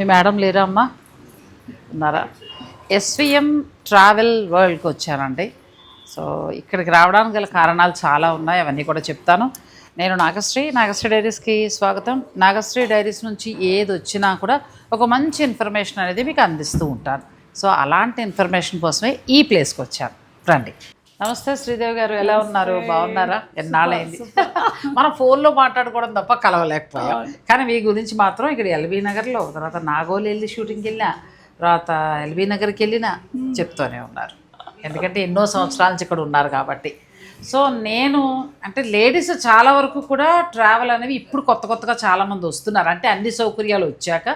Madam లేరా అమ్మా? ఉన్నారా? ఎస్విఎం ట్రావెల్ వరల్డ్కి వచ్చానండి. సో ఇక్కడికి రావడానికి గల కారణాలు చాలా ఉన్నాయి, అవన్నీ కూడా చెప్తాను. నేను నాగశ్రీ డైరీస్కి స్వాగతం. నాగశ్రీ డైరీస్ నుంచి ఏది వచ్చినా కూడా ఒక మంచి ఇన్ఫర్మేషన్ అనేది మీకు అందిస్తూ ఉంటాను. సో అలాంటి ఇన్ఫర్మేషన్ కోసమే ఈ ప్లేస్కి వచ్చాను. రండి. నమస్తే శ్రీదేవి గారు, ఎలా ఉన్నారు? బాగున్నారా? ఎన్నాళ్ళైంది మనం ఫోన్లో మాట్లాడుకోవడం తప్ప కలవలేకపోయాం. కానీ మీ గురించి మాత్రం ఇక్కడ ఎల్బీ నగర్లో, తర్వాత నాగోలు వెళ్ళి షూటింగ్కి వెళ్ళినా, తర్వాత ఎల్బీ నగర్కి వెళ్ళినా చెప్తూనే ఉన్నారు. ఎందుకంటే ఎన్నో సంవత్సరాల నుంచి ఇక్కడ ఉన్నారు కాబట్టి. సో నేను అంటే లేడీస్ చాలా వరకు కూడా ట్రావెల్ అనేవి ఇప్పుడు కొత్తగా చాలామంది వస్తున్నారు. అంటే అన్ని సౌకర్యాలు వచ్చాక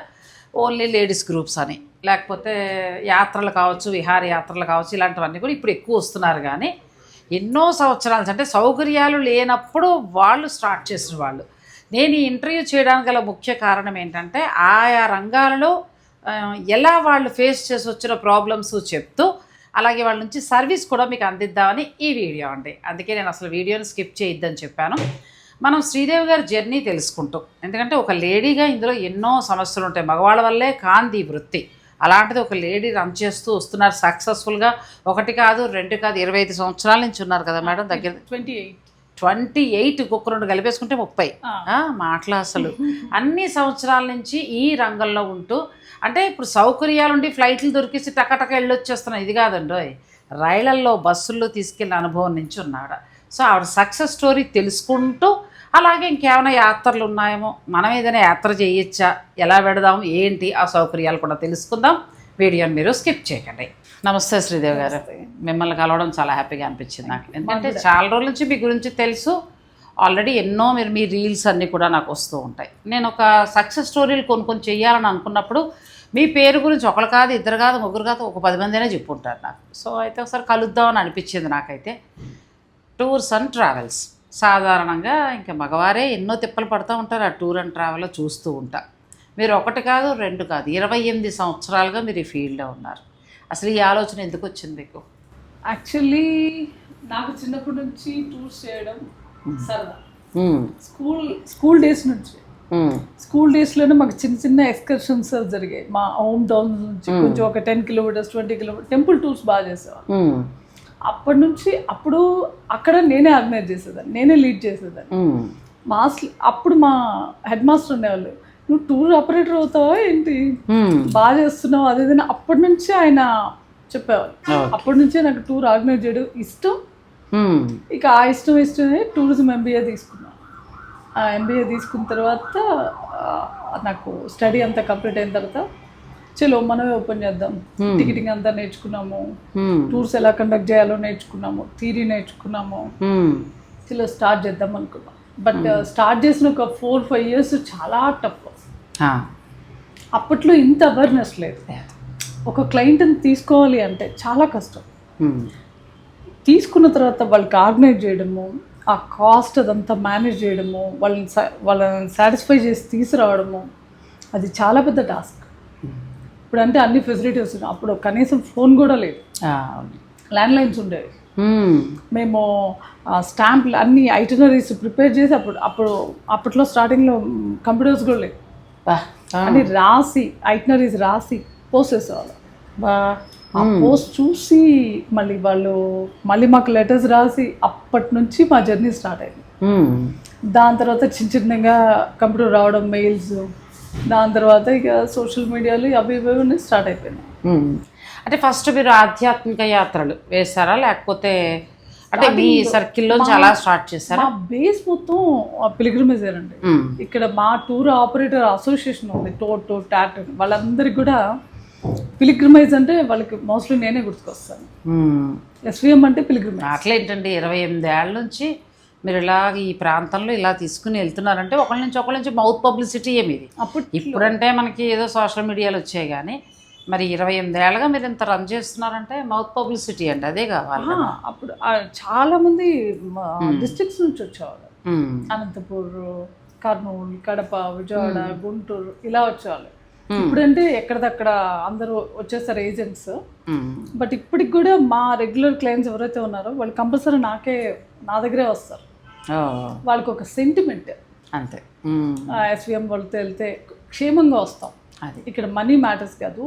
ఓన్లీ లేడీస్ గ్రూప్స్ అని, లేకపోతే యాత్రలు కావచ్చు, విహార యాత్రలు కావచ్చు, ఇలాంటివన్నీ కూడా ఇప్పుడు ఎక్కువ వస్తున్నారు. కానీ ఎన్నో సంవత్సరాలు అంటే సౌకర్యాలు లేనప్పుడు వాళ్ళు స్టార్ట్ చేసిన వాళ్ళు. నేను ఈ ఇంటర్వ్యూ చేయడానికి గల ముఖ్య కారణం ఏంటంటే ఆయా రంగాలలో ఎలా వాళ్ళు ఫేస్ చేసి వచ్చిన ప్రాబ్లమ్స్ చెప్తూ, అలాగే వాళ్ళ నుంచి సర్వీస్ కూడా మీకు అందిద్దామని ఈ వీడియో అండి. అందుకే నేను అసలు వీడియోని స్కిప్ చేయొద్దని చెప్పాను. మనం శ్రీదేవి గారి జర్నీ తెలుసుకుంటాం. ఎందుకంటే ఒక లేడీగా ఇందులో ఎన్నో సమస్యలు ఉంటాయి. మగవాళ్ళ వల్లే కాంది వృత్తి. అలాంటిది ఒక లేడీ రన్ చేస్తూ వస్తున్నారు సక్సెస్ఫుల్గా. 1 కాదు 2 కాదు 25 సంవత్సరాల నుంచి ఉన్నారు కదా మేడం? దగ్గర 28 ఒక్క 2 కలిపేసుకుంటే 30 మాటలు. అసలు అన్ని సంవత్సరాల నుంచి ఈ రంగంలో ఉంటూ, అంటే ఇప్పుడు సౌకర్యాలు ఉండి ఫ్లైట్లు దొరికేసి టకటక వెళ్ళొచ్చేస్తున్నాయి, ఇది కాదండి. రైళ్లల్లో బస్సుల్లో తీసుకెళ్ళిన అనుభవం నుంచి ఉన్నాడు. సో ఆవిడ సక్సెస్ స్టోరీ తెలుసుకుంటూ, అలాగే ఇంకేమైనా యాత్రలు ఉన్నాయేమో, మనం ఏదైనా యాత్ర చేయొచ్చా, ఎలా పెడదాం, ఏంటి ఆ సౌకర్యాలు కూడా తెలుసుకుందాం. వీడియోని మీరు స్కిప్ చేయకండి. నమస్తే శ్రీదేవి గారు, మిమ్మల్ని కలవడం చాలా హ్యాపీగా అనిపించింది నాకు. ఎందుకంటే చాలా రోజుల నుంచి మీ గురించి తెలుసు. ఆల్రెడీ ఎన్నో మీ రీల్స్ అన్నీ కూడా నాకు వస్తూ ఉంటాయి. నేను ఒక సక్సెస్ స్టోరీలు కొన్ని చేయాలని అనుకున్నప్పుడు మీ పేరు గురించి ఒకరు కాదు, 2 కాదు, 3 కాదు, ఒక 10 మంది అయినా చెప్పుంటారు నాకు. సో అయితే ఒకసారి కలుద్దామని అనిపించింది నాకైతే. టూర్స్ అండ్ ట్రావెల్స్ సాధారణంగా ఇంకా మగవారే ఎన్నో తిప్పలు పడుతూ ఉంటారు ఆ టూర్ అండ్ ట్రావెల్ చూస్తూ ఉంటా. మీరు 1 కాదు 2 కాదు 28 సంవత్సరాలుగా మీరు ఈ ఫీల్డ్లో ఉన్నారు. అసలు ఈ ఆలోచన ఎందుకు వచ్చింది మీకు? యాక్చువల్లీ నాకు చిన్నప్పటి నుంచి టూర్స్ చేయడం సరదా. స్కూల్ డేస్ నుంచి, స్కూల్ డేస్లోనే మాకు చిన్న ఎక్స్కర్షన్స్ జరిగాయి. మా హోమ్ టౌన్ నుంచి కొంచెం ఒక 10 కిలోమీటర్స్ 20 కిలోమీటర్స్ టెంపుల్ టూర్స్ బాగా చేసేవాళ్ళు. అప్పటి నుంచి అప్పుడు అక్కడ నేనే ఆర్గనైజ్ చేసేదాన్ని, నేనే లీడ్ చేసేదాన్ని. అప్పుడు మా హెడ్ మాస్టర్ ఉండేవాళ్ళు, నువ్వు టూర్ ఆపరేటర్ అవుతావా ఏంటి, బాగా చేస్తున్నావు అదేదైనా. అప్పటి నుంచి ఆయన చెప్పేవాళ్ళు. అప్పటి నుంచే నాకు టూర్ ఆర్గనైజ్ చేయడం ఇష్టం. ఇక ఆ ఇష్టమే టూరిజం ఎంబీఏ తీసుకున్నాను. ఆ ఎంబీఏ తీసుకున్న తర్వాత నాకు స్టడీ అంతా కంప్లీట్ అయిన తర్వాత చలో మనమే ఓపెన్ చేద్దాం. టికెటింగ్ అంతా నేర్చుకున్నాము, టూర్స్ ఎలా కండక్ట్ చేయాలో నేర్చుకున్నాము, థియరీ నేర్చుకున్నాము. చలో స్టార్ట్ చేద్దాం అనుకున్నాం. బట్ స్టార్ట్ చేసిన ఒక 4-5 years చాలా టఫ్. అప్పట్లో ఇంత అవేర్నెస్ లేదు. ఒక క్లయింట్ని తీసుకోవాలి అంటే చాలా కష్టం. తీసుకున్న తర్వాత వాళ్ళకి ఆర్గనైజ్ చేయడము, ఆ కాస్ట్ అదంతా మేనేజ్ చేయడము, వాళ్ళని సాటిస్ఫై చేసి తీసుకురావడము, అది చాలా పెద్ద టాస్క్. ఇప్పుడు అంటే అన్ని ఫెసిలిటీస్ ఉన్నాయి. అప్పుడు కనీసం ఫోన్ కూడా లేదు, ల్యాండ్లైన్స్ ఉండేవి. మేము స్టాంప్లు అన్ని ఐటనరీస్ ప్రిపేర్ చేసి అప్పట్లో స్టార్టింగ్లో కంప్యూటర్స్ కూడా లేవు, అని రాసి ఐటనరీస్ రాసి పోస్ట్ చేసేవాళ్ళు. ఆ పోస్ట్ చూసి మళ్ళీ మాకు లెటర్స్ రాసి, అప్పటి నుంచి మా జర్నీ స్టార్ట్ అయింది. దాని తర్వాత చిన్నగా కంప్యూటర్ రావడం, మెయిల్స్, దాని తర్వాత ఇక సోషల్ మీడియాలు అవి స్టార్ట్ అయిపోయినాయి. అంటే ఫస్ట్ మీరు ఆధ్యాత్మిక యాత్రలు వేస్తారా, లేకపోతే అంటే మీ సర్కిల్లో చాలా స్టార్ట్ చేస్తారా? మా బేస్ మొత్తం పిలిగ్రిమేజ్ అండి. ఇక్కడ మా టూర్ ఆపరేటర్ అసోసియేషన్ ఉంది, టాట్, వాళ్ళందరికీ కూడా పిలిగ్రిమైజ్ అంటే వాళ్ళకి మోస్ట్లీ నేనే గుర్తుకొస్తాను. ఎస్విఎం అంటే పిలిగ్రిమైజ్. అట్లా ఏంటంటే 28 ఏళ్ళ నుంచి మీరు ఇలా ఈ ప్రాంతంలో ఇలా తీసుకుని వెళ్తున్నారంటే ఒకళ్ళ నుంచి మౌత్ పబ్లిసిటీ ఏమిది. ఇప్పుడంటే మనకి ఏదో సోషల్ మీడియాలో వచ్చాయి, కానీ మరి 28 ఏళ్ళగా మీరు ఇంత రన్ చేస్తున్నారంటే మౌత్ పబ్లిసిటీ అండి, అదే కావాలి. అప్పుడు చాలామంది డిస్ట్రిక్ట్స్ నుంచి వచ్చేవాళ్ళు, అనంతపూర్, కర్నూలు, కడప, విజయవాడ, గుంటూరు ఇలా వచ్చేవాళ్ళు. ఇప్పుడంటే ఎక్కడిదక్కడ అందరూ వచ్చేస్తారు ఏజెంట్స్. బట్ ఇప్పటికి కూడా మా రెగ్యులర్ క్లయింట్స్ ఎవరైతే ఉన్నారో వాళ్ళు కంపల్సరీ నా దగ్గరే వస్తారు. వాళ్ళకి ఒక సెంటిమెంట్ అంతే. ఎస్విఎం వాళ్ళతో వెళ్తే క్షేమంగా వస్తాం, అది ఇక్కడ మనీ మ్యాటర్స్ కాదు,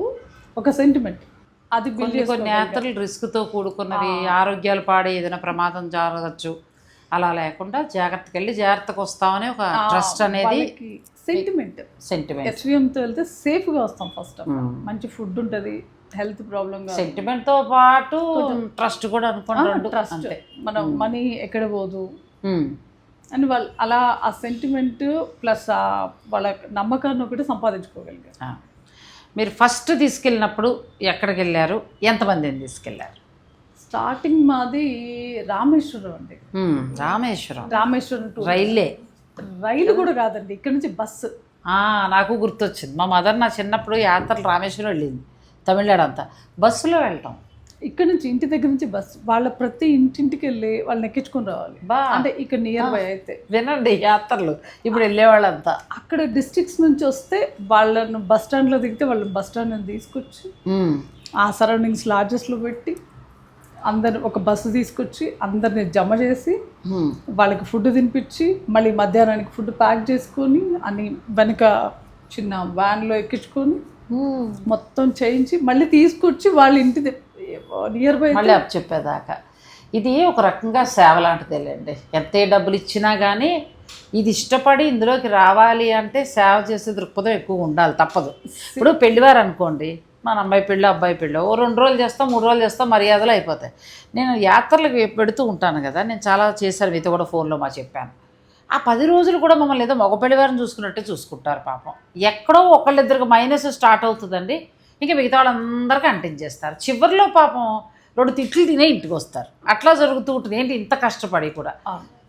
ఒక సెంటిమెంట్. అది కొన్ని యాత్రలు రిస్క్తో కూడుకున్నవి, ఆరోగ్యాలు పాడే ఏదైనా ప్రమాదం జరగచ్చు, అలా లేకుండా జాగ్రత్తకి వెళ్ళి జాగ్రత్తగా వస్తామని ఒక ట్రస్ట్ అనేది సెంటిమెంట్. ఎస్విఎంతో వెళ్తే సేఫ్గా వస్తాం. ఫస్ట్ మంచి ఫుడ్ ఉంటుంది, హెల్త్ ప్రాబ్లం సెంటిమెంట్తో పాటు ట్రస్ట్ కూడా అనుకుంటాం. ట్రస్ట్ మనం మనీ ఎక్కడ పోదు అని వాళ్ళు అలా ఆ సెంటిమెంట్ ప్లస్ వాళ్ళ నమ్మకాన్ని ఒకటి సంపాదించుకోగలిగారు. మీరు ఫస్ట్ తీసుకెళ్ళినప్పుడు ఎక్కడికి వెళ్ళారు, ఎంతమందిని తీసుకెళ్ళారు? స్టార్టింగ్ మాది రామేశ్వరం అండి. రామేశ్వరం రైలు కూడా కాదండి, ఇక్కడ నుంచి బస్సు. నాకు గుర్తొచ్చింది, మా మదర్ నా చిన్నప్పుడు యాత్రలు రామేశ్వరం వెళ్ళింది, తమిళనాడు అంతా బస్సులో వెళ్ళటం. ఇక్కడ నుంచి ఇంటి దగ్గర నుంచి బస్సు, వాళ్ళ ప్రతి ఇంటింటికి వెళ్ళి వాళ్ళని ఎక్కించుకొని రావాలి. అంటే ఇక్కడ నియర్ బై అయితే వినండి యాత్రలు ఇప్పుడు వెళ్ళేవాళ్ళంతా. అక్కడ డిస్ట్రిక్ట్స్ నుంచి వస్తే వాళ్ళను బస్ స్టాండ్లో దిగితే వాళ్ళని బస్ స్టాండ్ నుంచి తీసుకొచ్చి ఆ సరౌండింగ్స్ లాడ్జెస్లో పెట్టి అందరు ఒక బస్సు తీసుకొచ్చి అందరిని జమ చేసి వాళ్ళకి ఫుడ్ తినిపించి మళ్ళీ మధ్యాహ్నానికి ఫుడ్ ప్యాక్ చేసుకొని అని వెనక చిన్న వ్యాన్లో ఎక్కించుకొని మొత్తం చేయించి మళ్ళీ తీసుకొచ్చి వాళ్ళ ఇంటి నియర్ బై మళ్ళీ చెప్పేదాకా. ఇది ఒక రకంగా సేవ లాంటిదేలేండి. ఎంతే డబ్బులు ఇచ్చినా కానీ ఇది ఇష్టపడి ఇందులోకి రావాలి అంటే సేవ చేసే దృక్పథం ఎక్కువ ఉండాలి, తప్పదు. ఇప్పుడు పెళ్లివారు అనుకోండి, మన అమ్మాయి పెళ్ళి అబ్బాయి పెళ్ళి ఓ 2 రోజులు చేస్తాం 3 రోజులు చేస్తాం, మర్యాదలు అయిపోతాయి. నేను యాత్రలకు పెడుతూ ఉంటాను కదా, నేను చాలా చేశాను, మీతో కూడా ఫోన్లో చెప్పాను. ఆ 10 రోజులు కూడా మమ్మల్ని ఏదో మగ పెళ్లివారిని చూసుకున్నట్టే చూసుకుంటారు పాపం. ఎక్కడో ఒకళ్ళిద్దరికి మైనస్ స్టార్ట్ అవుతుందండి, ఇంకా మిగతా వాళ్ళందరికీ అంటించేస్తారు. చివరిలో పాపం 2 తిట్లు తినే ఇంటికి వస్తారు. అట్లా జరుగుతూ ఉంటుంది. ఏంటి ఇంత కష్టపడి కూడా.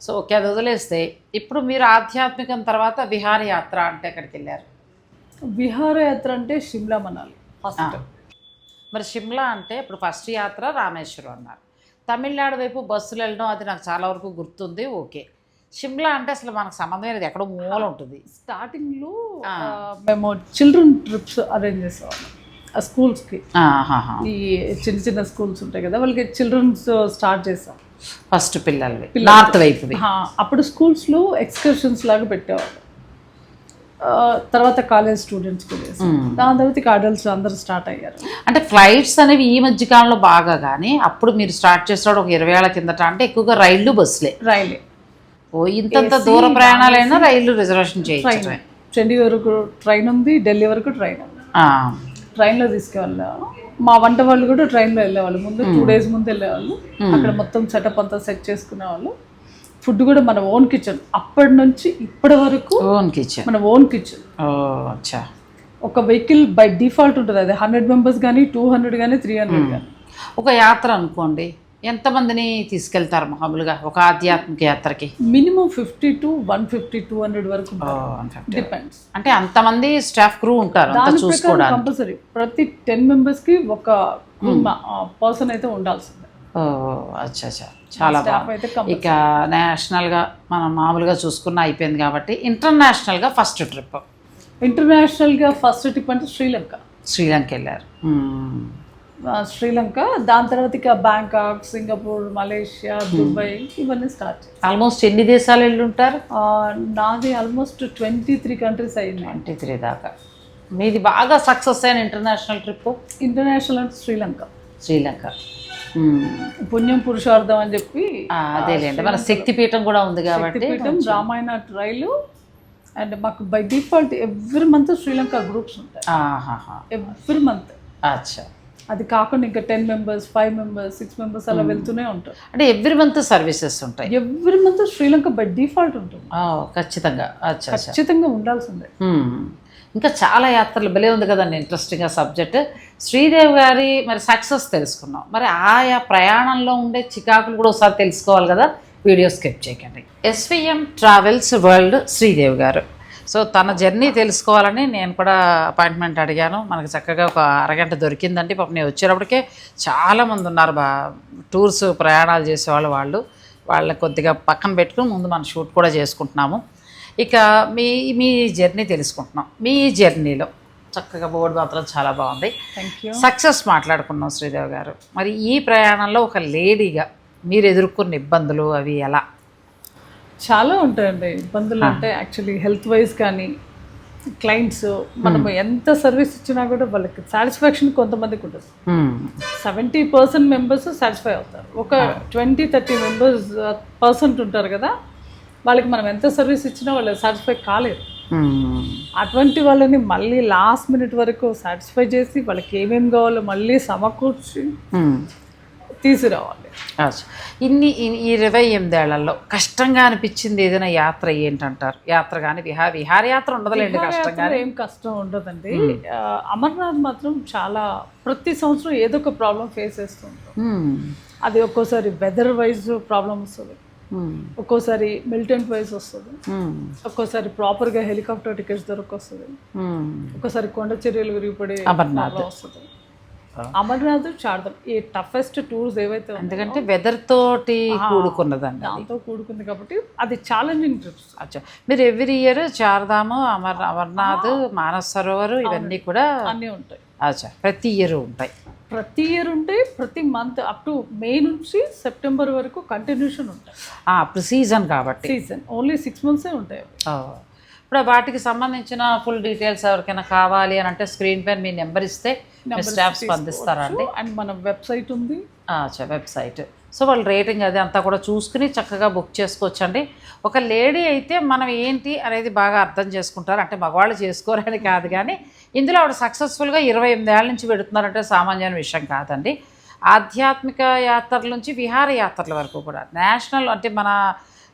సో ఓకే, అది వదిలేస్తే ఇప్పుడు మీరు ఆధ్యాత్మికం తర్వాత విహారయాత్ర అంటే ఎక్కడికి వెళ్ళారు? విహారయాత్ర అంటే షిమ్లా మనాలి ఫస్ట్. మరి షిమ్లా అంటే ఇప్పుడు ఫస్ట్ యాత్ర రామేశ్వరం అన్నారు. తమిళనాడు వైపు బస్సులు వెళ్ళడం అది నాకు చాలా వరకు గుర్తుంది. ఓకే, షిమ్లా అంటే అసలు మనకు సంబంధం అనేది ఎక్కడో మూల ఉంటుంది. స్టార్టింగ్లో మేము చిల్డ్రన్ ట్రిప్స్ అరేంజ్ చేసేవాళ్ళం స్కూల్స్కి. ఈ చిన్న చిన్న స్కూల్స్ ఉంటాయి కదా, వాళ్ళకి చిల్డ్రన్స్ స్టార్ట్ చేసాం ఫస్ట్ పిల్లలు నార్త్ వైపు. అప్పుడు స్కూల్స్లో ఎక్స్కర్షన్స్ లాగా పెట్టేవాళ్ళు. తర్వాత కాలేజ్ స్టూడెంట్స్కి దాని తర్వాత ఇక అడల్ట్స్ అందరూ స్టార్ట్ అయ్యారు. అంటే ఫ్లైట్స్ అనేవి ఈ మధ్య కాలంలో బాగా, కానీ అప్పుడు మీరు స్టార్ట్ చేసిన ఒక 20 ఏళ్ల కిందట అంటే ఎక్కువగా రైళ్లు బస్సులే. ఓ ఇంతంత దూర ప్రయాణాలైనా రైళ్లు రిజర్వేషన్ చేయొచ్చు. చెన్నై వరకు ట్రైన్ ఉంది, ఢిల్లీ వరకు ట్రైన్ ఉంది. ట్రైన్లో తీసుకెళ్ళాము. మా వంట వాళ్ళు కూడా ట్రైన్లో వెళ్ళేవాళ్ళు. ముందు 2 days ముందు వెళ్ళేవాళ్ళు. అక్కడ మొత్తం సెటప్ అంతా సెట్ చేసుకునేవాళ్ళు. ఫుడ్ కూడా మన ఓన్ కిచెన్. అప్పటి నుంచి ఇప్పటి వరకు మన ఓన్ కిచెన్. ఒక వెహికల్ బై డిఫాల్ట్ ఉంటుంది, అది 100 members కానీ 200 కానీ 300 కానీ. ఒక యాత్ర అనుకోండి, ఎంతమందిని తీసుకెళ్తారు మామూలుగా ఒక ఆధ్యాత్మిక యాత్రకి? మినిమం 50 to 150, 200 వరకు డిపెండ్స్. అంటే అంతమంది స్టాఫ్ క్రూ ఉంటారు చూసుకోవడానికి. కంపల్సరీ ప్రతి 10 members ఒక పర్సన్ అయితే ఉండాల్సిందే. అచ్చా, చాలా బాగుంది. ఇక నేషనల్గా మనం మామూలుగా చూసుకున్న అయిపోయింది కాబట్టి ఇంటర్నేషనల్గా ఫస్ట్ ట్రిప్. ఇంటర్నేషనల్గా ఫస్ట్ ట్రిప్ అంటే శ్రీలంక వెళ్ళారు. శ్రీలంక, దాని తర్వాత ఇక బ్యాంకాక్, సింగపూర్, మలేషియా, దుబాయ్ ఇవన్నీ స్టార్ట్. ఆల్మోస్ట్ ఎన్ని దేశాలు వెళ్ళి ఉంటారు? నాది ఆల్మోస్ట్ 23 countries అయింది. 23 దాకా. మీది బాగా సక్సెస్ అయిన ఇంటర్నేషనల్ ట్రిప్? ఇంటర్నేషనల్ అంటే శ్రీలంక. పుణ్యం పురుషార్థం అని చెప్పి అదేలేండి, మన శక్తిపీఠం కూడా ఉంది కాబట్టి. రామాయణ రైలు. అండ్ మాకు by default every month Sri Lanka groups ఉంటాయి. Every month. అచ్చా. అది కాకుండా ఇంకా 10 members, 5 members, 6 members అలా వెళ్తూనే ఉంటారు. అంటే ఎవ్రీ మంత్ సర్వీసెస్ ఉంటాయి? Every month Sri Lanka by default ఉంటుంది. ఖచ్చితంగా ఉండాల్సిందే. ఇంకా చాలా యాత్రలు భలే ఉంది కదండి, ఇంట్రెస్టింగ్గా సబ్జెక్ట్. శ్రీదేవి గారి మరి సక్సెస్ తెలుసుకున్నాం, మరి ఆయా ప్రయాణంలో ఉండే చికాకులు కూడా ఒకసారి తెలుసుకోవాలి కదా, వీడియో స్కిప్ చేయకండి. ఎస్విఎం ట్రావెల్స్ వరల్డ్ శ్రీదేవి గారు. సో తన జర్నీ తెలుసుకోవాలని నేను కూడా అపాయింట్మెంట్ అడిగాను. మనకు చక్కగా ఒక అరగంట దొరికిందండి. పాపం నేను వచ్చేటప్పటికే చాలామంది ఉన్నారు టూర్స్ ప్రయాణాలు చేసేవాళ్ళు. వాళ్ళని కొద్దిగా పక్కన పెట్టుకుని ముందు మన షూట్ కూడా చేసుకుంటున్నాము. ఇక మీ జర్నీ తెలుసుకుంటున్నాం. మీ జర్నీలో చక్కగా బోర్డు మాత్రం చాలా బాగుంది. సక్సెస్ మాట్లాడుకున్నాం శ్రీదేవి గారు. మరి ఈ ప్రయాణంలో ఒక లేడీగా మీరు ఎదుర్కొన్న ఇబ్బందులు అవి ఎలా? చాలా ఉంటాయండి ఇబ్బందులు. అంటే యాక్చువల్లీ హెల్త్ వైజ్ కానీ క్లయింట్స్ మనం ఎంత సర్వీస్ ఇచ్చినా కూడా వాళ్ళకి సాటిస్ఫాక్షన్ కొంతమందికి ఉంటుంది. 70% మెంబర్స్ సాటిస్ఫై అవుతారు. ఒక 20-30 పర్సెంట్ ఉంటారు కదా, వాళ్ళకి మనం ఎంత సర్వీస్ ఇచ్చినా వాళ్ళు సాటిస్ఫై కాలేరు. అటువంటి వాళ్ళని మళ్ళీ లాస్ట్ మినిట్ వరకు సాటిస్ఫై చేసి వాళ్ళకి ఏమేమి కావాలో మళ్ళీ సమకూర్చి తీసుకురావాలి. ఈ 28 ఏళ్లలో కష్టంగా అనిపించింది ఏదైనా యాత్ర ఏంటంటారు? యాత్ర కానీ విహారయాత్ర ఉండదులేండి, కష్టంగా ఏం కష్టం ఉండదండి. అమర్నాథ్ మాత్రం చాలా ప్రతి సంవత్సరం ఏదో ఒక ప్రాబ్లం ఫేస్ చేస్తూ ఉంటాం. అది ఒక్కోసారి వెదర్ వైజ్ ప్రాబ్లం వస్తుంది, ఒక్కోసారి మిలిటెంట్ వైజ్ వస్తుంది, ఒక్కోసారి ప్రాపర్గా హెలికాప్టర్ టికెట్స్ దొరకొస్తుంది, ఒక్కోసారి కొండ చర్యలు విరిగిపడే వస్తుంది. అమర్నాథ్ చార్ధామ్ ఈ టఫెస్ట్ టూర్స్ ఏవైతే ఎందుకంటే వెదర్ తోటి కూడుకున్నదండి, దాంతో కూడుకుంది కాబట్టి అది ఛాలెంజింగ్ ట్రిప్స్. అచ్చా, మీరు ఎవ్రీ ఇయర్ చార్ధాము, అమర్నాథ్, మానస్ సరోవర్ ఇవన్నీ కూడా అన్నీ ఉంటాయి. అచ్చా, ప్రతి ఇయర్ ఉంటాయి. ప్రతి ఇయర్ ఉంటాయి. ప్రతి మంత్ అప్ టు మే నుంచి సెప్టెంబర్ వరకు కంటిన్యూషన్ ఉంటాయి. అప్పుడు సీజన్ కాబట్టి, సీజన్ ఓన్లీ 6 months ఉంటాయి. ఇప్పుడు వాటికి సంబంధించిన ఫుల్ డీటెయిల్స్ ఎవరికైనా కావాలి అని అంటే స్క్రీన్ పైన మీ నెంబర్ ఇస్తే స్టాఫ్ స్పందిస్తారా అండి? అండ్ మన వెబ్సైట్ ఉంది. అచ్చా, వెబ్సైట్. సో వాళ్ళు రేటింగ్ అది అంతా కూడా చూసుకుని చక్కగా బుక్ చేసుకోవచ్చండి. ఒక లేడీ అయితే మనం ఏంటి అనేది బాగా అర్థం చేసుకుంటారు, అంటే మగవాళ్ళు చేసుకోరని కాదు, కానీ ఇందులో ఆవిడ సక్సెస్ఫుల్గా 28 ఏళ్ళ నుంచి పెడుతున్నారంటే సామాన్యమైన విషయం కాదండి. ఆధ్యాత్మిక యాత్రల నుంచి విహారయాత్రల వరకు కూడా, నేషనల్ అంటే మన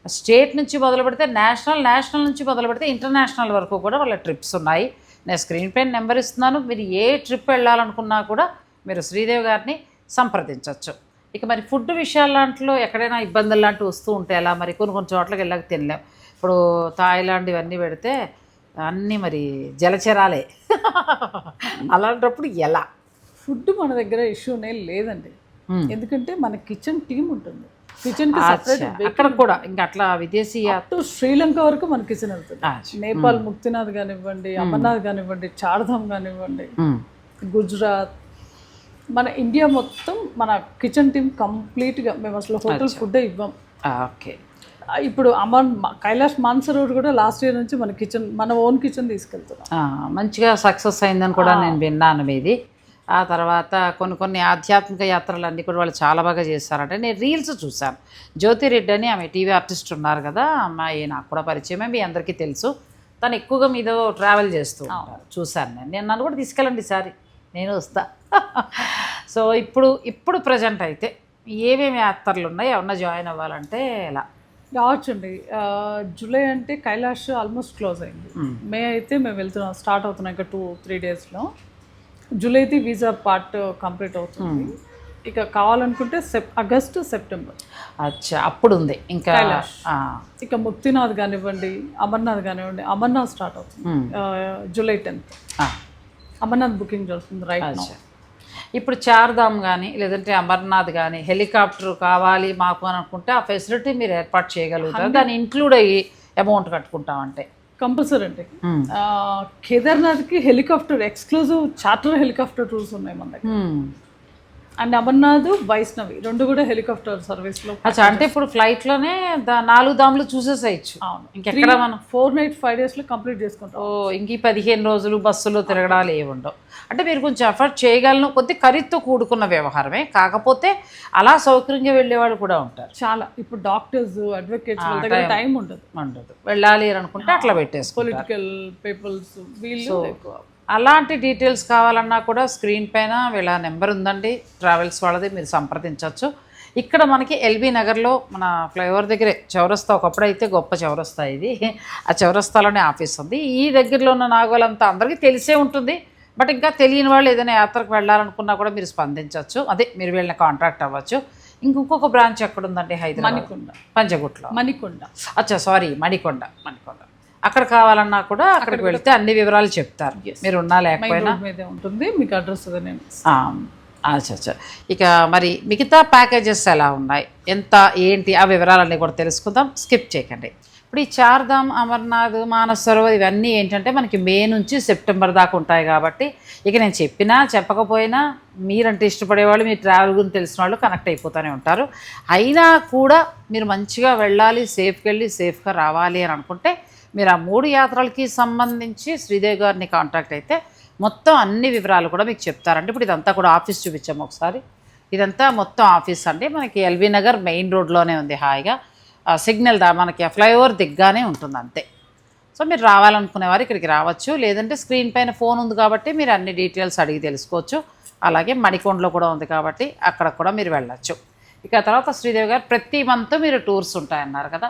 స్టేట్ నుంచి మొదలు పెడితే నేషనల్ నుంచి మొదలు పెడితే ఇంటర్నేషనల్ వరకు కూడా వాళ్ళ ట్రిప్స్ ఉన్నాయి. నేను స్క్రీన్ పైన నెంబర్ ఇస్తున్నాను, మీరు ఏ ట్రిప్ వెళ్ళాలనుకున్నా కూడా మీరు శ్రీదేవి గారిని సంప్రదించవచ్చు. ఇక మరి ఫుడ్ విషయాల లాంటిలో ఎక్కడైనా ఇబ్బందులు లాంటివి వస్తూ ఉంటాయి, ఎలా మరి కొన్ని చోట్లకి వెళ్ళక తినలేం. ఇప్పుడు థాయిలాండ్ ఇవన్నీ పెడితే అన్నీ మరి జలచరాలే అలాంటప్పుడు ఎలా? ఫుడ్ మన దగ్గర ఇష్యూనే లేదండి, ఎందుకంటే మన కిచెన్ టీమ్ ఉంటుంది. కిచెన్ అక్కడ కూడా ఇంకా అట్లా విదేశీ శ్రీలంక వరకు మన కిచెన్ వెళ్తుంది. నేపాల్ ముక్తినాథ్ కానివ్వండి, అమర్నాథ్ కానివ్వండి, చార్ధామ్ కానివ్వండి, గుజరాత్, మన ఇండియా మొత్తం మన కిచెన్ టీమ్ కంప్లీట్గా. మేము అసలు హోటల్ ఫుడ్ ఇవ్వం. ఓకే. ఇప్పుడు కైలాష్ మాన్సరోవర్ కూడా లాస్ట్ ఇయర్ నుంచి మన ఓన్ కిచెన్ తీసుకెళ్తున్నాం. మంచిగా సక్సెస్ అయిందని కూడా నేను విన్నాను మీది. ఆ తర్వాత కొన్ని ఆధ్యాత్మిక యాత్రలన్నీ కూడా వాళ్ళు చాలా బాగా చేస్తారంటే నేను రీల్స్ చూశాను. జ్యోతిరెడ్డి అని ఆమె టీవీ ఆర్టిస్ట్ ఉన్నారు కదా, అమ్మాయి నాకు కూడా పరిచయమే, మీ అందరికీ తెలుసు. తను ఎక్కువగా మీతో ట్రావెల్ చేస్తూ ఉంటారు, చూశాను నేను. నన్ను కూడా తీసుకెళ్ళండి ఈసారి, నేను వస్తా. సో ఇప్పుడు ప్రజెంట్ అయితే ఏమేమి యాత్రలు ఉన్నాయి, ఏమన్నా జాయిన్ అవ్వాలంటే ఎలా రావచ్చండి? జూలై అంటే కైలాష్ ఆల్మోస్ట్ క్లోజ్ అయింది. మే అయితే మేము వెళ్తున్నాం, స్టార్ట్ అవుతున్నాం ఇంకా 2-3 daysలో. జూలై అయితే వీసా పార్ట్ కంప్లీట్ అవుతుంది. ఇక కావాలనుకుంటే ఆగస్టు సెప్టెంబర్. అచ్చా, అప్పుడు ఉంది ఇంకా. ఇక ముక్తినాథ్ కానివ్వండి, అమర్నాథ్ కానివ్వండి. అమర్నాథ్ స్టార్ట్ అవుతుంది జూలై 10th. అమర్నాథ్ బుకింగ్ జరుగుతుంది రైట్. ఇప్పుడు చార్ధామ్ కానీ లేదంటే అమర్నాథ్ కానీ హెలికాప్టర్ కావాలి మాకు అని అనుకుంటే ఆ ఫెసిలిటీ మీరు ఏర్పాటు చేయగలుగుతారు? దాన్ని ఇంక్లూడ్ అయ్యి అమౌంట్ కట్టుకుంటామంటే కంపల్సరీ అండి. కేదార్నాథ్కి helicopter exclusive charter helicopter tours ఉన్నాయి మన దగ్గర. అండ్ అమర్నాథ్, వైష్ణవి రెండు కూడా హెలికాప్టర్ సర్వీస్లో. అచ్చా, అంటే ఇప్పుడు ఫ్లైట్లోనే 4 దాములు చూసేసేయచ్చు. ఇంకెక్కడ మనం 4 nights 5 daysలో కంప్లీట్ చేసుకుంటాం. ఇంక 15 రోజులు బస్సులో తిరగడాలు ఏమి ఉండవు. అంటే మీరు కొంచెం ఎఫర్ట్ చేయగలను, కొద్ది ఖరీదుతో కూడుకున్న వ్యవహారమే, కాకపోతే అలా సౌకర్యంగా వెళ్ళేవాళ్ళు కూడా ఉంటారు చాలా. ఇప్పుడు డాక్టర్స్, అడ్వకేట్స్ వాళ్ళ దగ్గర టైం ఉండదు, వెళ్ళాలి అని అనుకుంటే అట్లా పెట్టేసి పొలిటికల్ పీపుల్స్ వీళ్ళు ఎక్కువ. అలాంటి డీటెయిల్స్ కావాలన్నా కూడా స్క్రీన్ పైన వీళ్ళ నెంబర్ ఉందండి, ట్రావెల్స్ వాళ్ళది, మీరు సంప్రదించవచ్చు. ఇక్కడ మనకి ఎల్బీ నగర్లో మన ఫ్లైఓవర్ దగ్గరే చౌరస్తా, ఒకప్పుడు అయితే గొప్ప చౌరస్తా ఇది, ఆ చౌరస్తాలోనే ఆఫీస్ ఉంది. ఈ దగ్గరలో ఉన్న నాగోలంతా అందరికీ తెలిసే ఉంటుంది, బట్ ఇంకా తెలియని వాళ్ళు ఏదైనా యాత్రకు వెళ్ళాలనుకున్నా కూడా మీరు స్పందించవచ్చు. అదే మీరు వీళ్ళని కాంటాక్ట్ అవ్వచ్చు. ఇంకొక బ్రాంచ్ ఎక్కడుందండి? హైదరాబాద్ మణికొండ, పంజగుట్లో. మణికొండ. అచ్చా, సారీ, మణికొండ. అక్కడ కావాలన్నా కూడా అక్కడికి వెళ్తే అన్ని వివరాలు చెప్తారు, మీరు ఉన్నా లేకపోయినా ఉంటుంది. మీకు అడ్రస్ అచ్చా. ఇక మరి మిగతా ప్యాకేజెస్ ఎలా ఉన్నాయి, ఎంత ఏంటి, ఆ వివరాలన్నీ కూడా తెలుసుకుందాం, స్కిప్ చేయకండి. ఇప్పుడు ఈ చార్ధామ్, అమర్నాథ్, మానస్ సరోవర్ ఇవన్నీ ఏంటంటే మనకి మే నుంచి సెప్టెంబర్ దాకా ఉంటాయి కాబట్టి ఇక నేను చెప్పినా చెప్పకపోయినా మీరంటే ఇష్టపడేవాళ్ళు, మీ ట్రావెల్ గురించి తెలిసిన వాళ్ళు కనెక్ట్ అయిపోతూనే ఉంటారు. అయినా కూడా మీరు మంచిగా వెళ్ళాలి, సేఫ్గా వెళ్ళి సేఫ్గా రావాలి అని అనుకుంటే మీరు ఆ 3 యాత్రలకి సంబంధించి శ్రీదేవి గారిని కాంటాక్ట్ అయితే మొత్తం అన్ని వివరాలు కూడా మీకు చెప్తారండి. ఇప్పుడు ఇదంతా కూడా ఆఫీస్ చూపించాము ఒకసారి. ఇదంతా మొత్తం ఆఫీస్ అండి. మనకి ఎల్బీ నగర్ మెయిన్ రోడ్లోనే ఉంది. హాయిగా సిగ్నల్ మనకి ఫ్లైఓవర్ దిగ్గానే ఉంటుంది అంతే. సో మీరు రావాలనుకునేవారు ఇక్కడికి రావచ్చు. లేదంటే స్క్రీన్ పైన ఫోన్ ఉంది కాబట్టి మీరు అన్ని డీటెయిల్స్ అడిగి తెలుసుకోవచ్చు. అలాగే మణికొండలో కూడా ఉంది కాబట్టి అక్కడ కూడా మీరు వెళ్ళచ్చు. ఇక తర్వాత శ్రీదేవి గారు ప్రతి మంత్ మీరు టూర్స్ ఉంటాయన్నారు కదా.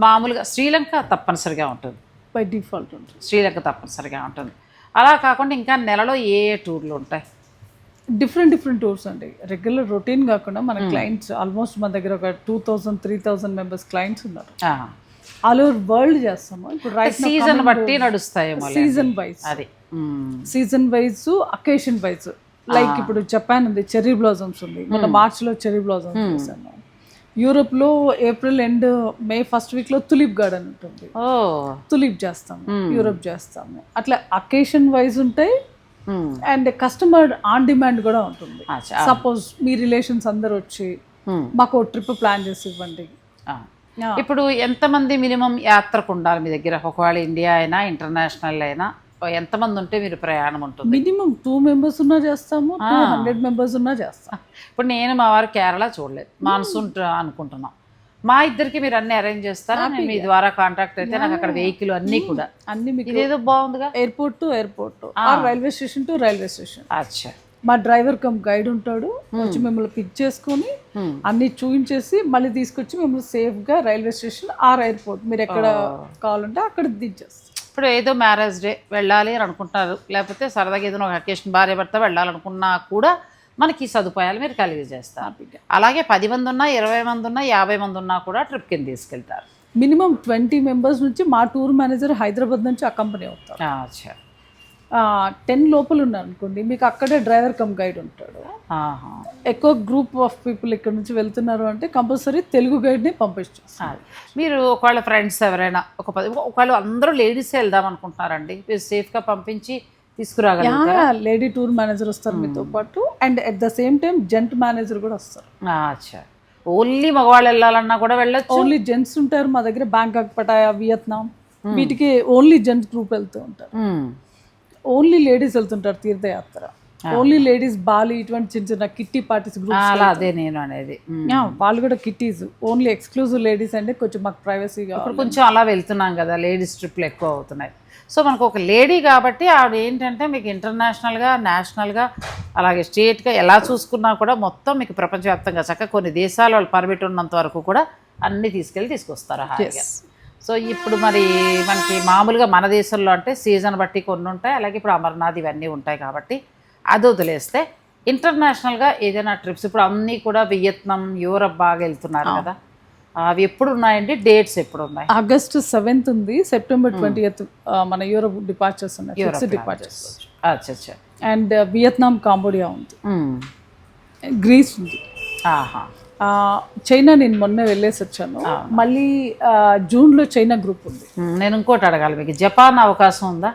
మామూలుగా శ్రీలంక తప్పనిసరిగా ఉంటుంది, బై డిఫాల్ట్ ఉంటుంది. శ్రీలంక తప్పనిసరిగా ఉంటుంది. అలా కాకుండా ఇంకా నెలలో ఏ ఏ టూర్లు ఉంటాయి? డిఫరెంట్ టూర్స్ అండి. రెగ్యులర్ రొటీన్ కాకుండా మన క్లయింట్స్ ఆల్మోస్ట్ మన దగ్గర ఒక 2000-3000 మెంబర్స్ క్లయింట్స్ ఉన్నారు. ఆల్ ఓవర్ వరల్డ్ చేస్తాము. ఇప్పుడు రైట్ సీజన్ బట్టి నడుస్తాయేమో. సీజన్ వైజ్, అది season wise, occasion wise. Like ఇప్పుడు జపాన్ ఉంది, చెర్రీ బ్లాజమ్స్ ఉంది. మొన్న మార్చ్లో చెర్రీ బ్లాజమ్స్ చేశాను. యూరోప్లో ఏప్రిల్ ఎండ్ మే ఫస్ట్ వీక్లో తులిప్ గార్డెన్ ఉంటుంది. తులిప్ చేస్తాము, యూరోప్ చేస్తాము. అట్లా అకేషన్ వైజ్ ఉంటాయి. అండ్ కస్టమర్ ఆన్ డిమాండ్ కూడా ఉంటుంది. సపోజ్ మీ రిలేషన్స్ అందరు వచ్చి మాకు ట్రిప్ ప్లాన్ చేసి ఇవ్వండి. ఇప్పుడు ఎంతమంది మినిమం యాత్రకు ఉండాలి మీ దగ్గర? ఒకవేళ ఇండియా అయినా ఇంటర్నేషనల్ అయినా ఎంతమంది ఉంటే మీరు ప్రయాణం ఉంటుంది? మినిమం 2 members ఉన్నా చేస్తాము, 200 members ఉన్నా చేస్తాం. ఇప్పుడు నేను మా వారు కేరళ చూడలేదు, మాన్సూన్ అనుకుంటున్నాం. మా ఇద్దరికి మీరు అన్ని అరేంజ్ చేస్తారా? మీ ద్వారా కాంటాక్ట్ అయితే నాకు అక్కడ వెహికల్ అన్నీ కూడా అన్ని మీకు ఇదేదో బాగుందిగా. Airport to airport, railway station to railway station. అచ్చా. మా డ్రైవర్ కమ్ గైడ్ ఉంటాడు, వచ్చి మిమ్మల్ని పిక్ చేసుకొని అన్ని చూపించేసి మళ్ళీ తీసుకొచ్చి మిమ్మల్ని సేఫ్గా రైల్వే స్టేషన్ ఆర్ ఎయిర్పోర్ట్ మీరు ఎక్కడ కావాలంటే అక్కడ దించేస్తాం. ఇప్పుడు ఏదో మ్యారేజ్ డే వెళ్ళాలి అని అనుకుంటున్నారు, లేకపోతే సరదాగా ఏదైనా ఒక అకేషన్ భార్య భర్త వెళ్ళాలనుకున్నా కూడా మనకి ఈ సదుపాయాలు మీరు కలిగజేస్తారు. అలాగే 10 మంది ఉన్నా, 20 మంది ఉన్నా, 50 మంది ఉన్నా కూడా ట్రిప్ కింద తీసుకెళ్తారు. మినిమం 20 members నుంచి మా టూర్ మేనేజర్ హైదరాబాద్ నుంచి అకంపెనీ అవుతారు. 10 లోపల ఉన్నారు అనుకోండి, మీకు అక్కడే డ్రైవర్ కమ్ గైడ్ ఉంటాడు. ఎక్కువ గ్రూప్ ఆఫ్ పీపుల్ ఇక్కడ నుంచి వెళ్తున్నారు అంటే కంపల్సరీ తెలుగు గైడ్ని పంపిస్తారు. మీరు ఒకవేళ ఫ్రెండ్స్ ఎవరైనా ఒకవేళ అందరూ లేడీస్ వెళ్దాం అనుకుంటున్నారండి, మీరు సేఫ్గా పంపించి తీసుకురాగలరా? లేడీ టూర్ మేనేజర్ వస్తారు మీతో పాటు, and at the same time gent manager కూడా వస్తారు. అచ్చా. ఓన్లీ మగవాళ్ళు వెళ్ళాలన్నా కూడా వెళ్ళచ్చు? ఓన్లీ జెంట్స్ ఉంటారు మా దగ్గర. బ్యాంకాక్, పటాయా, వియత్నాం వీటికి ఓన్లీ జెంట్స్ గ్రూప్ వెళ్తూ ఉంటారు. ఓన్లీ లేడీస్ వెళ్తుంటారు తీర్థయాత్ర. ఓన్లీ లేడీస్ బాలి ఇటువంటి చిన్న చిన్న కిట్టి పార్టీస్ గ్రూప్స్. అదే నేను అనేది. వాళ్ళు కూడా కిట్టీస్. ఓన్లీ ఎక్స్క్లూజివ్ లేడీస్ అంటే కొంచెం మాకు ప్రైవసీగా ఇప్పుడు కొంచెం అలా వెళ్తున్నాం కదా, లేడీస్ ట్రిప్లు ఎక్కువ అవుతున్నాయి. సో మనకు ఒక లేడీ కాబట్టి ఆవిడ ఏంటంటే మీకు ఇంటర్నేషనల్గా, నేషనల్గా, అలాగే స్టేట్గా ఎలా చూసుకున్నా కూడా మొత్తం మీకు ప్రపంచవ్యాప్తంగా చక్కగా కొన్ని దేశాలు వాళ్ళు పర్మిట్ ఉన్నంత వరకు కూడా అన్నీ తీసుకొస్తారు హాయిగా. సో ఇప్పుడు మరి మనకి మామూలుగా మన దేశంలో అంటే సీజన్ బట్టి కొన్ని ఉంటాయి, అలాగే ఇప్పుడు అమర్నాథ్ ఇవన్నీ ఉంటాయి కాబట్టి అది వదిలేస్తే ఇంటర్నేషనల్గా ఏదైనా ట్రిప్స్ ఇప్పుడు అన్నీ కూడా వియత్నాం, యూరప్ బాగా వెళ్తున్నారు కదా, అవి ఎప్పుడు ఉన్నాయండి? డేట్స్ ఎప్పుడు ఉన్నాయి? ఆగస్ట్ 7th ఉంది, సెప్టెంబర్ 20th మన యూరప్ డిపార్చర్స్ ఉన్నాయి, ఫిక్స్డ్ డిపార్చర్స్. అచ్చా. అండ్ వియత్నాం, కాంబోడియా ఉంది, గ్రీస్ ఉంది, చైనా నేను మొన్న వెళ్ళేసి వచ్చాను. మళ్ళీ జూన్లో చైనా గ్రూప్ ఉంది. నేను ఇంకోటి అడగాలి మీకు, జపాన్ అవకాశం ఉందా?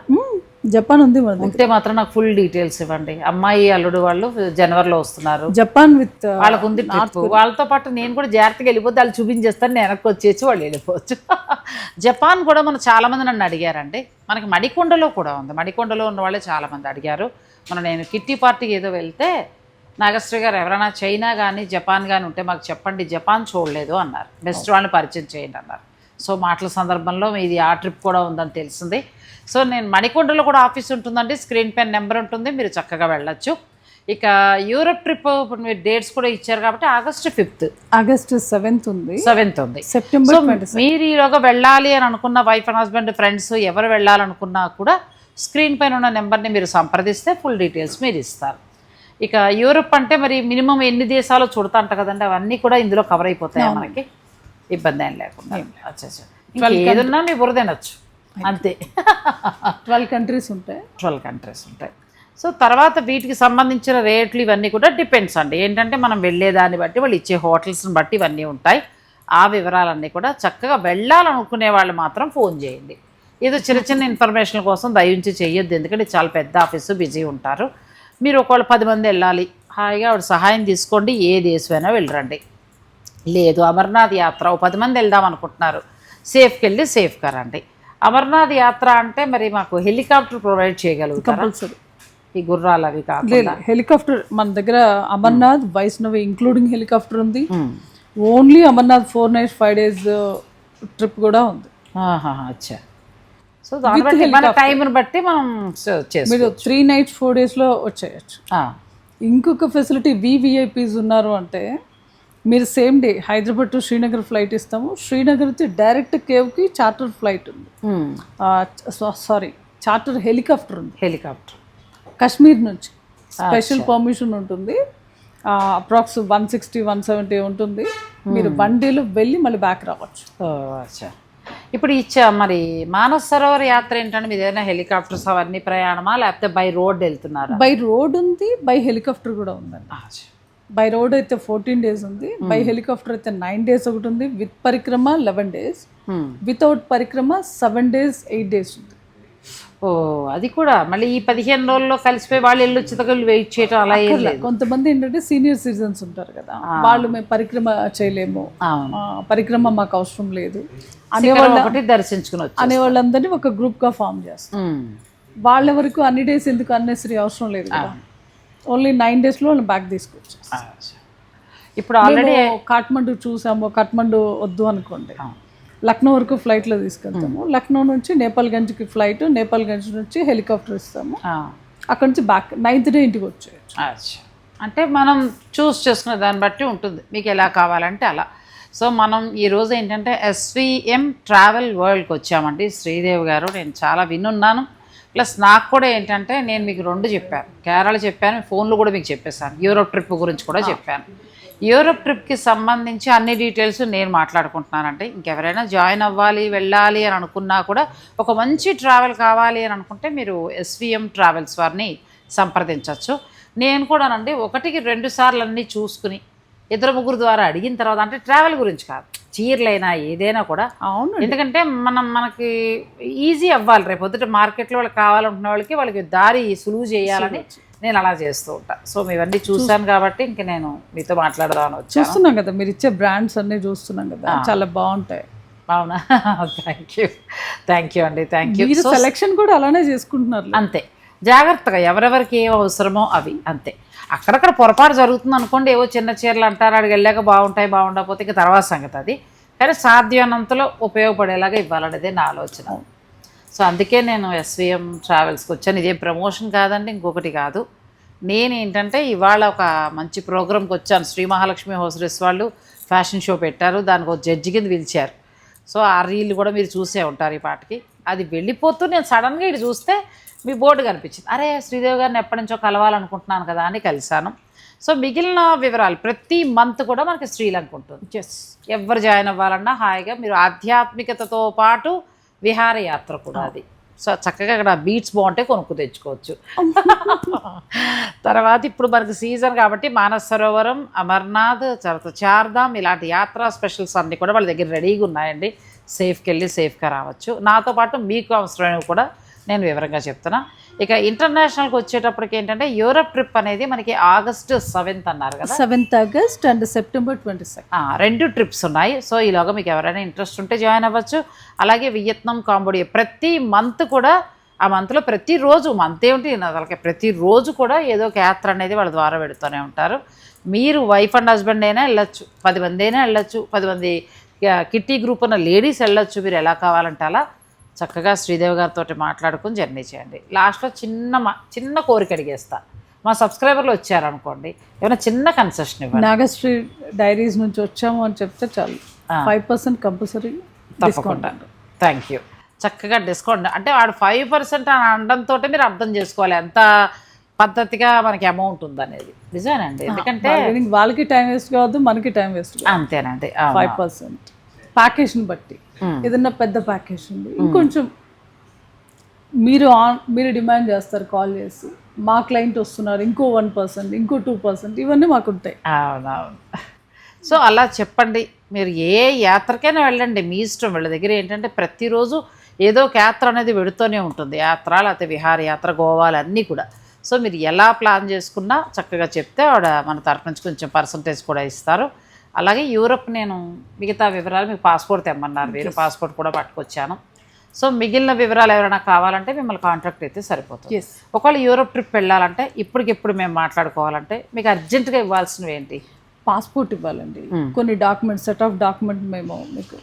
జపాన్ ఉంది. ఉంటే మాత్రం నాకు ఫుల్ డీటెయిల్స్ ఇవ్వండి. అమ్మాయి అల్లుడు వాళ్ళు జనవరిలో వస్తున్నారు. జపాన్ విత్ వాళ్ళకు ఉంది ట్రిప్. వాళ్ళతో పాటు నేను కూడా జాగ్రత్తగా వెళ్ళిపోతే వాళ్ళు చూపించేస్తాను, నేను వెనక్కి వచ్చేసి వాళ్ళు వెళ్ళిపోవచ్చు. జపాన్ కూడా మనం చాలామంది నన్ను అడిగారండి. మనకి మణికొండలో కూడా ఉంది. మణికొండలో ఉన్న వాళ్ళే చాలామంది అడిగారు. నేను కిట్టి పార్టీకి ఏదో వెళ్తే నాగశ్రీ గారు ఎవరైనా చైనా కానీ జపాన్ కానీ ఉంటే మాకు చెప్పండి, జపాన్ చూడలేదు అన్నారు, బెస్ట్ వాళ్ళని పరిచయం చేయండి అన్నారు. సో మాటల సందర్భంలో ఇది ఆ ట్రిప్ కూడా ఉందని తెలిసింది. సో నేను మణికొండలో కూడా ఆఫీస్ ఉంటుందండి, స్క్రీన్ పైన నెంబర్ ఉంటుంది, మీరు చక్కగా వెళ్ళొచ్చు. ఇక యూరప్ ట్రిప్ ఇప్పుడు మీరు డేట్స్ కూడా ఇచ్చారు కాబట్టి ఆగస్ట్ 5th, ఆగస్ట్ 7th ఉంది, 7th ఉంది, సెప్టెంబర్. మీరు ఈలోగా వెళ్ళాలి అని అనుకున్న వైఫ్ అండ్ హస్బెండ్, ఫ్రెండ్స్ ఎవరు వెళ్ళాలనుకున్నా కూడా స్క్రీన్ పైన ఉన్న నెంబర్ని మీరు సంప్రదిస్తే ఫుల్ డీటెయిల్స్ మీరు ఇస్తారు. ఇక యూరప్ అంటే మరి మినిమం ఎన్ని దేశాలు చూడతా అంట కదండి, అవన్నీ కూడా ఇందులో కవర్ అయిపోతాయి, మనకి ఇబ్బంది ఏం లేకుండా. ఏదన్నా మీ బుర్ర తినచ్చు అంతే. 12 countries ఉంటాయి. 12 countries ఉంటాయి. సో తర్వాత వీటికి సంబంధించిన రేట్లు ఇవన్నీ కూడా డిపెండ్స్ అండి. ఏంటంటే మనం వెళ్ళేదాన్ని బట్టి, వాళ్ళు ఇచ్చే హోటల్స్ని బట్టి ఇవన్నీ ఉంటాయి. ఆ వివరాలన్నీ కూడా చక్కగా వెళ్ళాలనుకునే వాళ్ళు మాత్రం ఫోన్ చేయండి. ఏదో చిన్న చిన్న ఇన్ఫర్మేషన్ కోసం దయించి చేయొద్దు, ఎందుకంటే చాలా పెద్ద ఆఫీసు, బిజీ ఉంటారు. మీరు ఒకవేళ 10 మంది వెళ్ళాలి, హాయిగా ఆవిడ సహాయం తీసుకోండి, ఏ దేశమైనా వెళ్ళరండి. లేదు అమర్నాథ్ యాత్ర 10 మంది వెళ్దాం అనుకుంటున్నారు, సేఫ్కి వెళ్ళి సేఫ్గా రండి. అమర్నాథ్ యాత్ర అంటే మరి మాకు హెలికాప్టర్ ప్రొవైడ్ చేయగలుగుతారా? కంపల్సరీ. ఈ గుర్రాలు అవి కాకుండా హెలికాప్టర్ మన దగ్గర అమర్నాథ్ వైష్ణవి ఇంక్లూడింగ్ హెలికాప్టర్ ఉంది. Only Amarnath 4 nights 5 days trip కూడా ఉంది. అచ్చా. సో దాన్ని బట్టి మన టైంని బట్టి మనం మీరు 3 nights 4 days వచ్చేయచ్చు. ఇంకొక ఫెసిలిటీ వివిఐపీస్ ఉన్నారు అంటే మీరు same day Hyderabad to Srinagar flight ఇస్తాము. శ్రీనగర్ నుంచి డైరెక్ట్ కేవ్కి చార్టర్ ఫ్లైట్ ఉంది, చార్టర్ హెలికాప్టర్ ఉంది. హెలికాప్టర్ కాశ్మీర్ నుంచి స్పెషల్ పర్మిషన్ ఉంటుంది. అప్రాక్స్ 160-170 ఉంటుంది. మీరు 1 dayలో వెళ్ళి మళ్ళీ బ్యాక్ రావచ్చు. అచ్చా. ఇప్పుడు మరి మానస్ సరోవర్ యాత్ర ఏంటంటే మీరు ఏదైనా హెలికాప్టర్స్ అవన్నీ ప్రయాణమా లేకపోతే బై రోడ్ వెళ్తున్నారా? బై రోడ్ ఉంది, బై హెలికాప్టర్ కూడా ఉందండి. బై రోడ్ అయితే 14 days ఉంది, బై హెలికాప్టర్ అయితే 9 days ఒకటి ఉంది, with Parikrama 11 days, without Parikrama 7 days 8 days ఉంది. ఓ అది కూడా మళ్ళీ ఈ 15 రోజుల్లో కలిసిపోయి వాళ్ళు వెళ్ళొచ్చి వెయిట్ చేయడం అలా కొంతమంది ఏంటంటే సీనియర్ సిటిజన్స్ ఉంటారు కదా, వాళ్ళు మేము పరిక్రమ చేయలేము, పరిక్రమ మాకు అవసరం లేదు అనేవాళ్ళు దర్శించుకుని అనే వాళ్ళందరినీ ఒక గ్రూప్ గా ఫామ్ చేస్తాం. వాళ్ళ వరకు అన్ని డేస్ ఎందుకు అన్నెసరీ అవసరం లేదు కదా, ఓన్లీ 9 daysలో వాళ్ళని బ్యాక్ తీసుకోవచ్చు. ఇప్పుడు ఆల్రెడీ కాఠ్మండు చూసాము, కాఠ్మండు వద్దు అనుకోండి లక్నో వరకు ఫ్లైట్లో తీసుకెళ్తాము. లక్నో నుంచి నేపాల్గంజ్కి ఫ్లైట్, నేపాల్గంజ్ నుంచి హెలికాప్టర్ ఇస్తాము. అక్కడ నుంచి బ్యాక్ 9th day ఇంటికి వచ్చేయచ్చు. అంటే మనం చూస్ చేసుకునే దాన్ని బట్టి ఉంటుంది మీకు ఎలా కావాలంటే అలా. సో మనం ఈరోజు ఏంటంటే SVM ట్రావెల్ వరల్డ్కి వచ్చామండి. శ్రీదేవి గారు నేను చాలా వినున్నాను, ప్లస్ నాకు కూడా ఏంటంటే నేను మీకు 2 చెప్పాను, కేరళ చెప్పాను, ఫోన్లో కూడా మీకు చెప్పేశాను, యూరోప్ ట్రిప్ గురించి కూడా చెప్పాను. యూరోప్ ట్రిప్కి సంబంధించి అన్ని డీటెయిల్స్ నేను మాట్లాడుకుంటున్నానంటే ఇంకెవరైనా జాయిన్ అవ్వాలి వెళ్ళాలి అని అనుకున్నా కూడా ఒక మంచి ట్రావెల్ కావాలి అని అనుకుంటే మీరు SVM ట్రావెల్స్ వారిని సంప్రదించవచ్చు. నేను కూడానండి 1-2 సార్లు అన్నీ చూసుకుని 2-3 ద్వారా అడిగిన తర్వాత, అంటే ట్రావెల్ గురించి కాదు, చీరలైనా ఏదైనా కూడా. అవును, ఎందుకంటే మనకి ఈజీ అవ్వాలి, రేపు పొద్దుట మార్కెట్లో వాళ్ళకి కావాలనుకున్న వాళ్ళకి దారి సులువు చేయాలని నేను అలా చేస్తూ ఉంటాను. సో ఇవన్నీ చూసాను కాబట్టి ఇంక నేను మీతో మాట్లాడదామని వచ్చాను. చూస్తున్నాం కదా మీరు ఇచ్చే బ్రాండ్స్ అన్నీ చూస్తున్నాం కదా, చాలా బాగుంటాయి. అవునా, థ్యాంక్ యూ అండి, థ్యాంక్ యూ. సెలెక్షన్ కూడా అలానే చేసుకుంటున్నారు. అంతే జాగ్రత్తగా ఎవరెవరికి ఏం అవసరమో అవి అంతే. అక్కడక్కడ పొరపాటు జరుగుతుంది అనుకోండి, ఏవో చిన్న చీరలు అంటారు, అక్కడికి వెళ్ళాక బాగుండకపోతే ఇంకా తర్వాత సంగతి అది. కానీ సాధ్యమైనంతలో ఉపయోగపడేలాగా ఇవ్వాలనేదే నా ఆలోచన. సో అందుకే నేను SVM ట్రావెల్స్కి వచ్చాను. ఇదే ప్రమోషన్ కాదండి, ఇంకొకటి కాదు. నేను ఏంటంటే ఇవాళ ఒక మంచి ప్రోగ్రామ్కి వచ్చాను. శ్రీ మహాలక్ష్మి హోస్టెస్ వాళ్ళు ఫ్యాషన్ షో పెట్టారు, దానికి ఒక జడ్జి కింద పిలిచారు. సో ఆ రీల్ కూడా మీరు చూసే ఉంటారు ఈ పాటకి. అది వెళ్ళిపోతూ నేను సడన్గా ఇటు చూస్తే మీ బోర్డు కనిపించింది. అరే శ్రీదేవి గారిని ఎప్పటి నుంచో కలవాలనుకుంటున్నాను కదా అని కలిశాను. సో మిగిలిన వివరాలు ప్రతి మంత్ కూడా మనకి శ్రీలంక ఉంటుంది. ఎవరు జాయిన్ అవ్వాలన్నా హాయిగా మీరు ఆధ్యాత్మికతతో పాటు విహారయాత్ర కూడా అది. సో చక్కగా అక్కడ బీట్స్ బాగుంటే కొనుక్కు తెచ్చుకోవచ్చు. తర్వాత ఇప్పుడు మనకి సీజన్ కాబట్టి మానస్ సరోవరం, అమర్నాథ్, తర్వాత చార్ధామ్ ఇలాంటి యాత్రా స్పెషల్స్ అన్నీ కూడా వాళ్ళ దగ్గర రెడీగా ఉన్నాయండి. సేఫ్కి వెళ్ళి సేఫ్గా రావచ్చు. నాతో పాటు మీకు అవసరమైనవి కూడా నేను వివరంగా చెప్తున్నా. ఇక ఇంటర్నేషనల్కి వచ్చేటప్పటికి ఏంటంటే యూరోప్ ట్రిప్ అనేది మనకి August 7th అన్నారు కదా, 7th August and September 22nd 2 trips ఉన్నాయి. సో ఈలోగా మీకు ఎవరైనా ఇంట్రెస్ట్ ఉంటే జాయిన్ అవ్వచ్చు. అలాగే వియత్నాం, కాంబోడియా ప్రతి మంత్ కూడా, ఆ మంత్లో ప్రతిరోజు మంత్ ఏమిటి వాళ్ళకి ప్రతిరోజు కూడా ఏదో ఒక యాత్ర అనేది వాళ్ళ ద్వారా పెడుతూనే ఉంటారు. మీరు వైఫ్ అండ్ హస్బెండ్ అయినా వెళ్ళొచ్చు, 10 మంది అయినా వెళ్ళొచ్చు, 10 మంది కిట్టి గ్రూప్ ఉన్న లేడీస్ వెళ్ళొచ్చు. మీరు ఎలా కావాలంటే అలా చక్కగా శ్రీదేవి గారితో మాట్లాడుకుని జర్నీ చేయండి. లాస్ట్లో చిన్న కోరిక అడిగేస్తా, మా సబ్స్క్రైబర్లు వచ్చారనుకోండి ఏమైనా చిన్న కన్సెషన్ ఇవ్వండి. నాగశ్రీ డైరీస్ నుంచి వచ్చాము అని చెప్తే చాలు, 5% కంపల్సరీ తప్పకుండా. Thank you. చక్కగా డిస్కౌంట్ అంటే వాడు 5% అని అనడంతో మీరు అర్థం చేసుకోవాలి ఎంత పద్ధతిగా మనకి అమౌంట్ ఉందనేది. నిజమేనండి, ఎందుకంటే వాళ్ళకి టైం వేస్ట్ కావద్దు, మనకి టైం వేస్ట్. అంతేనండి, 5% ప్యాకేజ్ని బట్టి. ఏదన్నా పెద్ద ప్యాకేజ్ ఉంది ఇంకొంచెం మీరు డిమాండ్ చేస్తారు కాల్ చేసి, మా క్లయింట్ వస్తున్నారు, ఇంకో 1%, ఇంకో 2%, ఇవన్నీ మాకు ఉంటాయి. అవునవును. సో అలా చెప్పండి. మీరు ఏ యాత్రకైనా వెళ్ళండి, మీ ఇష్టం. వీళ్ళ దగ్గర ఏంటంటే ప్రతిరోజు ఏదో ఒక యాత్ర అనేది పెడుతూనే ఉంటుంది. యాత్ర లేకపోతే విహారయాత్ర, గోవాలు అన్నీ కూడా. సో మీరు ఎలా ప్లాన్ చేసుకున్నా చక్కగా చెప్తే ఆవిడ మన తరఫు నుంచి కొంచెం పర్సంటేజ్ కూడా ఇస్తారు. అలాగే యూరోప్ నేను మిగతా వివరాలు, మీకు పాస్పోర్ట్ తెమ్మన్నారు మీరు, పాస్పోర్ట్ కూడా పట్టుకొచ్చాను. సో మిగిలిన వివరాలు ఎవరైనా కావాలంటే మిమ్మల్ని కాంటాక్ట్ అయితే సరిపోతుంది. ఎస్. ఒకవేళ యూరోప్ ట్రిప్ వెళ్ళాలంటే ఇప్పటికిప్పుడు మేము మాట్లాడుకోవాలంటే మీకు అర్జెంటుగా ఇవ్వాల్సినవి ఏంటి? పాస్పోర్ట్ ఇవ్వాలండి, కొన్ని డాక్యుమెంట్స్, సెట్ ఆఫ్ డాక్యుమెంట్ మేము మీకు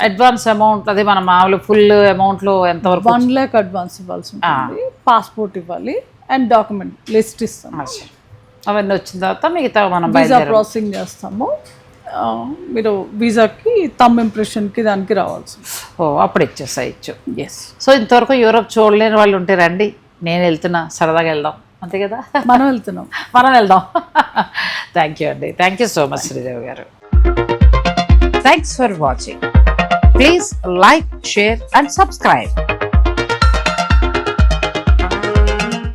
అడ్వాన్స్ అమౌంట్ అది మన మామూలు ఫుల్ అమౌంట్లో ఎంతవరకు? 1 lakh అడ్వాన్స్ ఇవ్వాల్సి ఉంటుంది. పాస్పోర్ట్ ఇవ్వాలి అండ్ డాక్యుమెంట్ లిస్ట్ ఇస్తాం. అవన్నీ వచ్చిన తర్వాత మిగతా మనం వీసా ప్రాసెసింగ్ చేస్తాము. మీరు వీసాకి తమ్ ఇంప్రెషన్కి దానికి రావాల్సి. అప్పుడు ఇచ్చు. ఎస్. సో ఇంతవరకు యూరోప్ చూడలేని వాళ్ళు ఉంటే రండి, నేను వెళ్తున్నా, సరదాగా వెళ్దాం, అంతే కదా? మనం వెళ్తున్నాం. థ్యాంక్ యూ అండి. Thank you so much Sridevi garu. Thanks for watching. Please like, share and subscribe.